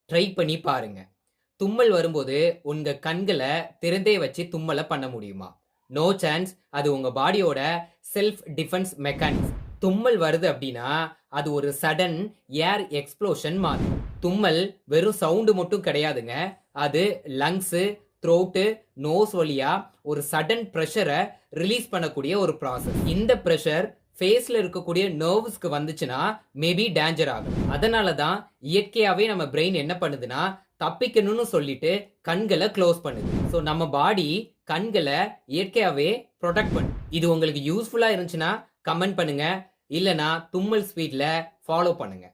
Try பண்ணி பாருங்க. தும்மல் வரும்போது உங்க கண்கள திறந்தே வச்சு தும்மல பண்ண முடியுமா? No chance. அது உங்க பாடியோட செல்ஃப் டிஃபென்ஸ் மெக்கானிசம். தும்மல் வருது அப்படின்னா, அது ஒரு சடன் ஏர் எக்ஸ்ப்ளோஷன் மாதிரி. தும்மல் வெறும் சவுண்ட் மட்டும் கிடையாதுங்க. அது லங்ஸ், த்ரோட், நோஸ் வழியா ஒரு சடன் பிரஷர ரிலீஸ் பண்ணக்கூடிய ஒரு ப்ராசஸ். இந்த பிரஷர் ஃபேஸ்ல இருக்கக்கூடிய நர்வ்ஸ்க்கு வந்துச்சுன்னா மேபி டேஞ்சர் ஆகும். அதனால தான் இயற்கையாவே நம்ம பிரெயின் என்ன பண்ணுதுன்னா, தப்பிக்கணும்னு சொல்லிட்டு கண்களை க்ளோஸ் பண்ணுது. ஸோ நம்ம பாடி கண்களை இயற்கையாவே ப்ரொடெக்ட் பண்ணும். இது உங்களுக்கு யூஸ்ஃபுல்லா இருந்துச்சுன்னா கமெண்ட் பண்ணுங்க. இல்லனா தும்மல் ஸ்பீட்ல ஃபாலோ பண்ணுங்க.